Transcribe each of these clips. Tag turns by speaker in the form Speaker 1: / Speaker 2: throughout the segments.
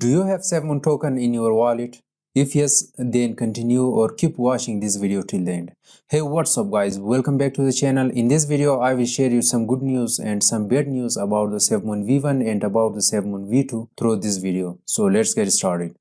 Speaker 1: Do you have Safemoon token in your wallet? If yes, then continue or keep watching this video till the end. Hey, what's up guys, welcome back to the channel. In this video I will share you some good news and some bad news about the Safemoon V1 and about the Safemoon V2 through this video. So let's get started.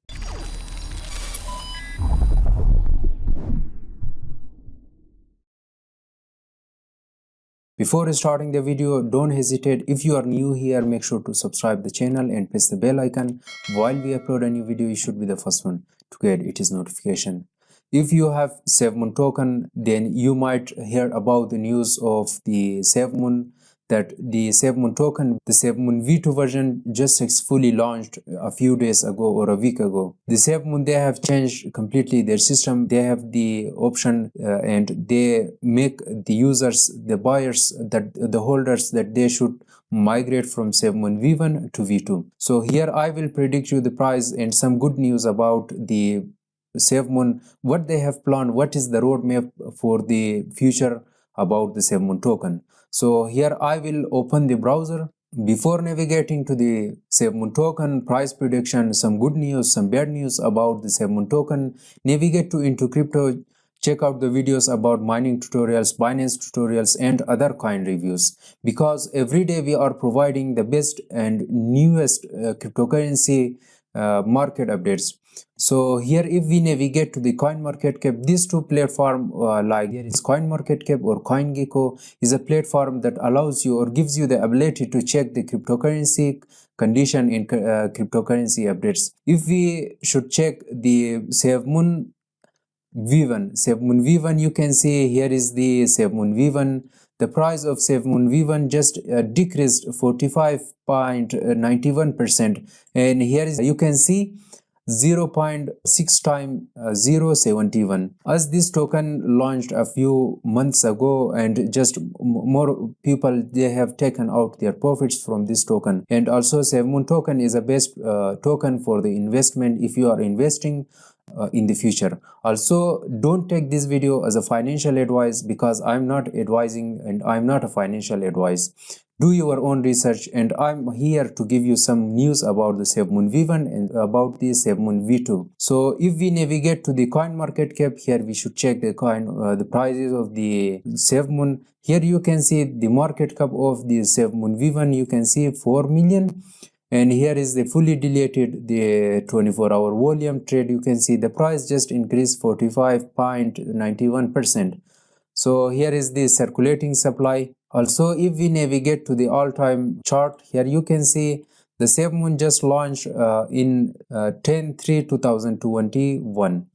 Speaker 1: Before starting the video, don't hesitate. If you are new here, make sure to subscribe the channel and press the bell icon. While we upload a new video, you should be the first one to get its notification. If you have Safemoon token, then you might hear about the news of the Safemoon, that the Safemoon token, the Safemoon V2 version just successfully launched a few days ago or a week ago. The Safemoon, they have changed completely their system. They have the option and they make the users, the buyers, that the holders, that they should migrate from Safemoon V1 to V2. So here I will predict you the price and some good news about the Safemoon, what they have planned, what is the roadmap for the future about the Safemoon token. So here I will open the browser. Before navigating to the Safemoon token price prediction, some good news, some bad news about the Safemoon token, navigate to IntoCrypto. Check out the videos about mining tutorials, Binance tutorials and other coin reviews, because every day we are providing the best and newest cryptocurrency market updates. So here if we navigate to the coin market cap, these two platforms like here is coin market cap or CoinGecko is a platform that allows you or gives you the ability to check the cryptocurrency condition in cryptocurrency updates. If we should check the Safemoon V1, you can see here is the Safemoon V1. The price of Safemoon V1 just decreased 45.91%, and here is you can see 0.6 times 0.71. As this token launched a few months ago, and just more people, they have taken out their profits from this token. And also Safemoon token is a best token for the investment if you are investing in the future. Also, don't take this video as a financial advice, because I'm not advising and I'm not a financial advice. Do your own research, and I'm here to give you some news about the Safemoon V1 and about the Safemoon V2. So if we navigate to the coin market cap, here we should check the coin, the prices of the Safemoon. Here you can see the market cap of the Safemoon V1. You can see 4 million. And here is the fully deleted, the 24-hour volume trade. You can see the price just increased 45.91%. So here is the circulating supply. Also, if we navigate to the all-time chart, here you can see the Safemoon just launched in 10/3/2021.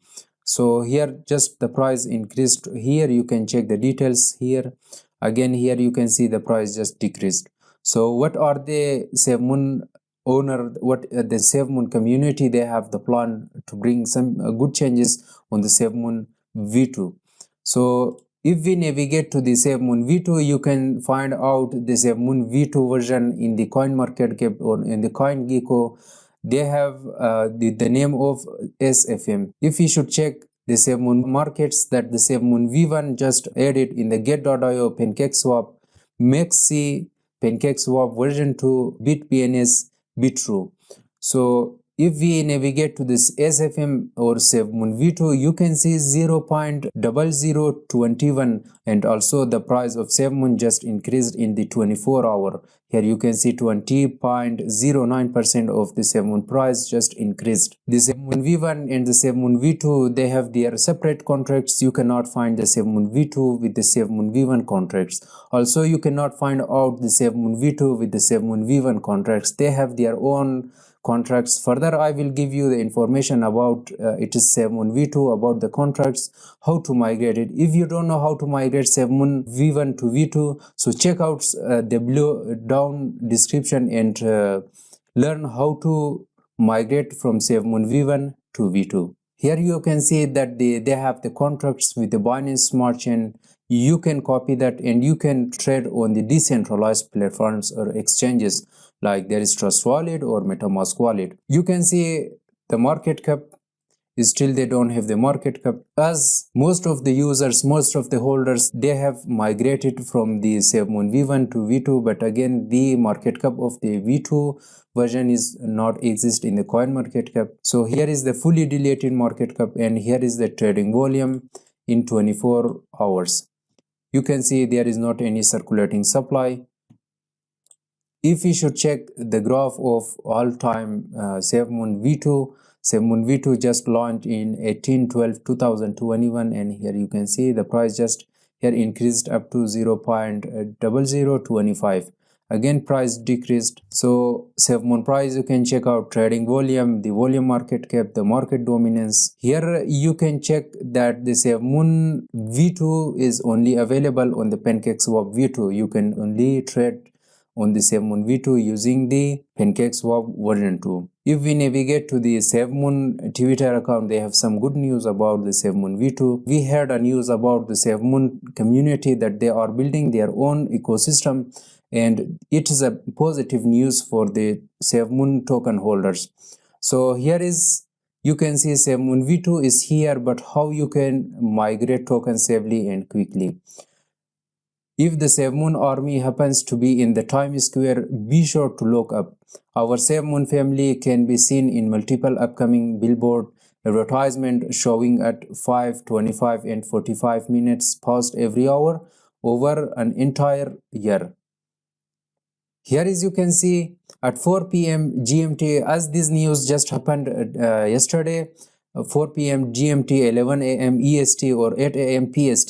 Speaker 1: So here just the price increased. Here you can check the details here. Again, here you can see the price just decreased. So what are the Safemoon owner, what the Safemoon community, they have the plan to bring some good changes on the Safemoon V2. So if we navigate to the Safemoon V2, you can find out the Safemoon V2 version in the coin market cap or in the CoinGecko. They have the name of SFM. If you should check the Safemoon markets, that the Safemoon V1 just added in the get.io PancakeSwap, Maxi, PancakeSwap version 2, BitBNS, Bitrue. So if we navigate to this SFM or Safemoon V2, you can see 0.0021, and also the price of Safemoon just increased in the 24-hour. Here you can see 20.09% of the Safemoon price just increased. The Safemoon V1 and the Safemoon V2, they have their separate contracts. You cannot find the Safemoon V2 with the Safemoon V1 contracts. Also, you cannot find out the Safemoon V2 with the Safemoon V1 contracts. They have their own contracts. Further, I will give you the information about it is Safemoon V2, about the contracts, how to migrate it. If you don't know how to migrate Safemoon V1 to V2, so check out the below down description and learn how to migrate from Safemoon V1 to V2. Here you can see that they have the contracts with the Binance Smart Chain. You can copy that and you can trade on the decentralized platforms or exchanges, like there is Trust Wallet or MetaMask Wallet. You can see the market cap is still, they don't have the market cap, as most of the users, most of the holders, they have migrated from the Safemoon V1 to V2, but again the market cap of the V2 version is not exist in the coin market cap. So here is the fully diluted market cap, and here is the trading volume in 24 hours. You can see there is not any circulating supply. If we should check the graph of all-time Safemoon V2, Safemoon V2 just launched in 18/12/2021, and here you can see the price just here increased up to 0.0025. Again price decreased. So Safemoon price, you can check out trading volume, the volume market cap, the market dominance. Here you can check that the Safemoon V2 is only available on the PancakeSwap V2. You can only trade on the Safemoon V2 using the PancakeSwap version 2. If we navigate to the Safemoon Twitter account, they have some good news about the Safemoon V2. We heard a news about the Safemoon community that they are building their own ecosystem, and it is a positive news for the Safemoon token holders. So here is, you can see Safemoon V2 is here, but how you can migrate tokens safely and quickly. If the Safemoon army happens to be in the Times Square, be sure to look up. Our Safemoon family can be seen in multiple upcoming billboard advertisements showing at 5, 25 and 45 minutes past every hour over an entire year. Here is, you can see at 4 p.m. GMT, as this news just happened yesterday, 4 p.m. GMT, 11 a.m. EST or 8 a.m. PST,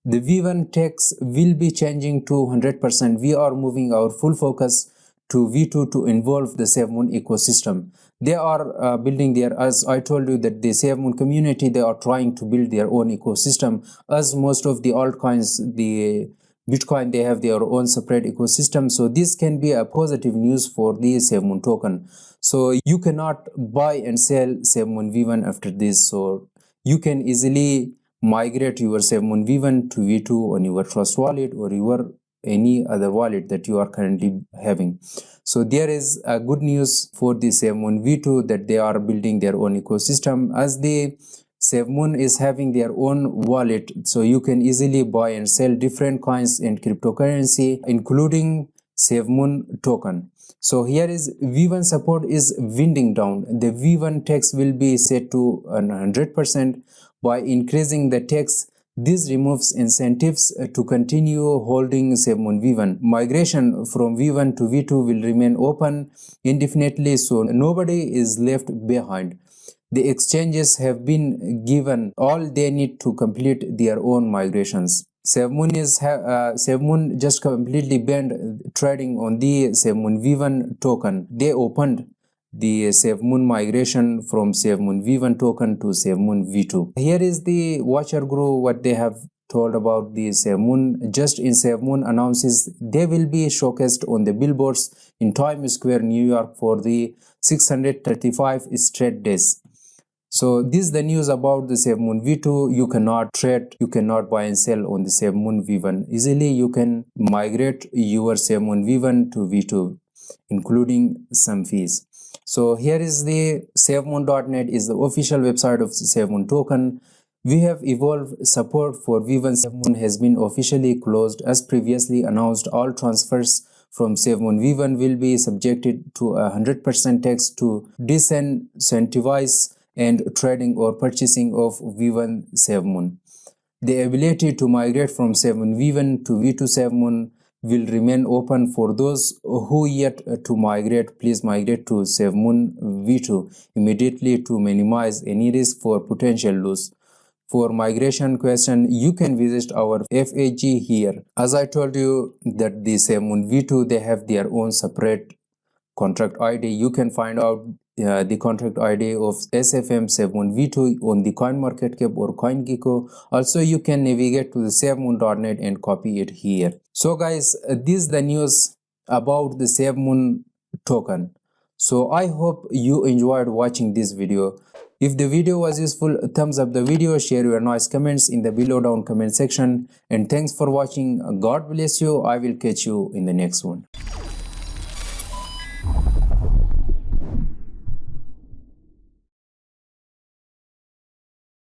Speaker 1: the V1 text will be changing to 100%. We are moving our full focus to V2 to involve the Safemoon ecosystem. They are building their, as I told you, that the Safemoon community, they are trying to build their own ecosystem. As most of the altcoins, the Bitcoin, they have their own separate ecosystem. So this can be a positive news for the Safemoon token. So you cannot buy and sell Safemoon V1 after this. So you can easily migrate your Safemoon V1 to V2 on your Trust wallet or your any other wallet that you are currently having. So there is a good news for the Safemoon V2 that they are building their own ecosystem. As the Safemoon is having their own wallet, so you can easily buy and sell different coins and cryptocurrency, including Safemoon token. So here is V1 support is winding down. The V1 tax will be set to 100%. By increasing the tax, this removes incentives to continue holding Safemoon V1. Migration from V1 to V2 will remain open indefinitely, so nobody is left behind. The exchanges have been given all they need to complete their own migrations. Safemoon just completely banned trading on the Safemoon V1 token. They opened the Safemoon migration from Safemoon V1 token to Safemoon V2. Here is the watcher group, what they have told about the Safemoon. Just in Safemoon announces they will be showcased on the billboards in Times Square, New York for the 635 straight days. So this is the news about the Safemoon V2. You cannot trade, you cannot buy and sell on the Safemoon V1. Easily you can migrate your Safemoon V1 to V2, including some fees. So here is the Safemoon.net is the official website of the Safemoon token. We have evolved support for V1. Safemoon has been officially closed. As previously announced, all transfers from Safemoon V1 will be subjected to 100% tax to disincentivize and trading or purchasing of V1 Safemoon. The ability to migrate from Safemoon V1 to V2 Safemoon will remain open for those who yet to migrate. Please migrate to Safemoon V2 immediately to minimize any risk for potential loss. For migration question, you can visit our FAQ here. As I told you that the Safemoon V2, they have their own separate contract ID. You can find out the contract ID of SFM Safemoon V2 on the CoinMarketCap or CoinGecko. Also, you can navigate to the Safemoon.net and copy it here. So guys, this is the news about the Safemoon token. So I hope you enjoyed watching this video. If the video was useful, thumbs up the video, share your nice comments in the below down comment section, and thanks for watching. God bless you. I will catch you in the next one.